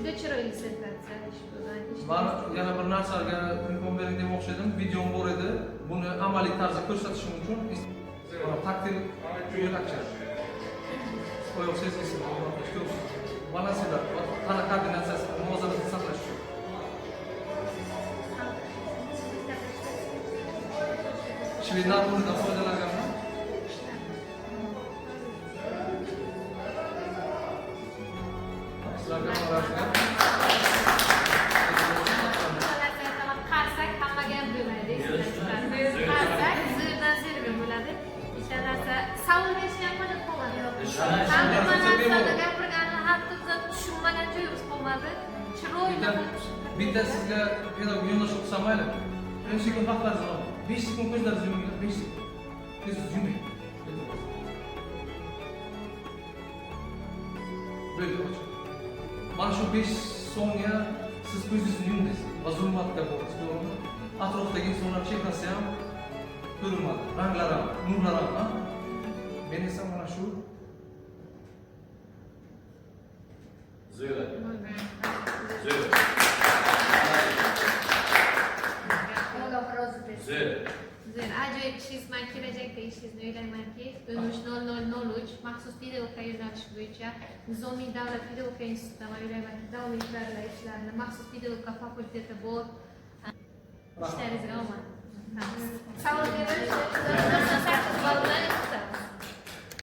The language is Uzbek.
juda chiroyli sensatsiya ishbilan. Men yana bir narsaga imkon bering deb o'xshadim. Videom bor edi. Buni amaliy tarzda ko'rsatishim uchun taktil yo'lakcha. Oyoq sezgisini o'rnatishga balansiylar, tana koordinatsiyasini muvozanatni saqlash uchun. Shvedlar bundan foydalanganmi? Sizlarga rahmat. Qarsak hammaga ham bo'lmaydi. Qarsak zirdan zirga bo'ladi. Hech narsa savunishni ham mana qolmadi. Hamma narsani gapirganini hatto tushunmagan joyimiz qolmadi. Chiroyli. Bitta sizga pedagog yo'nalish o'qisam mayli. 1 sekund vaqtingizni oling. 5 sekund ko'zlaringizni yuming, 5 sekund. Ko'zingizni yuming. Bo'ldi. Mana shu 5 soniya siz ko'zingizni yumdingiz va zulmatda bo'ldingiz, to'g'rimi? Atrofdagi insonlar chehrasi ham ko'rinmadi, ranglari ham, nurlari ham. Men esa mana shu Zero. Ajoyib ishingiz, men kelajakda ishingizni o'ylaymanki, 13.0003 maxsus pedagogika yo'nalishi bo'yicha Nizomiy davlat pedagogika institutida men o'ylaymanki, davom ettiringlar ishlarini. Maxsus pedagogika fakulteti bor. İşlərinizə omad. Savol verir.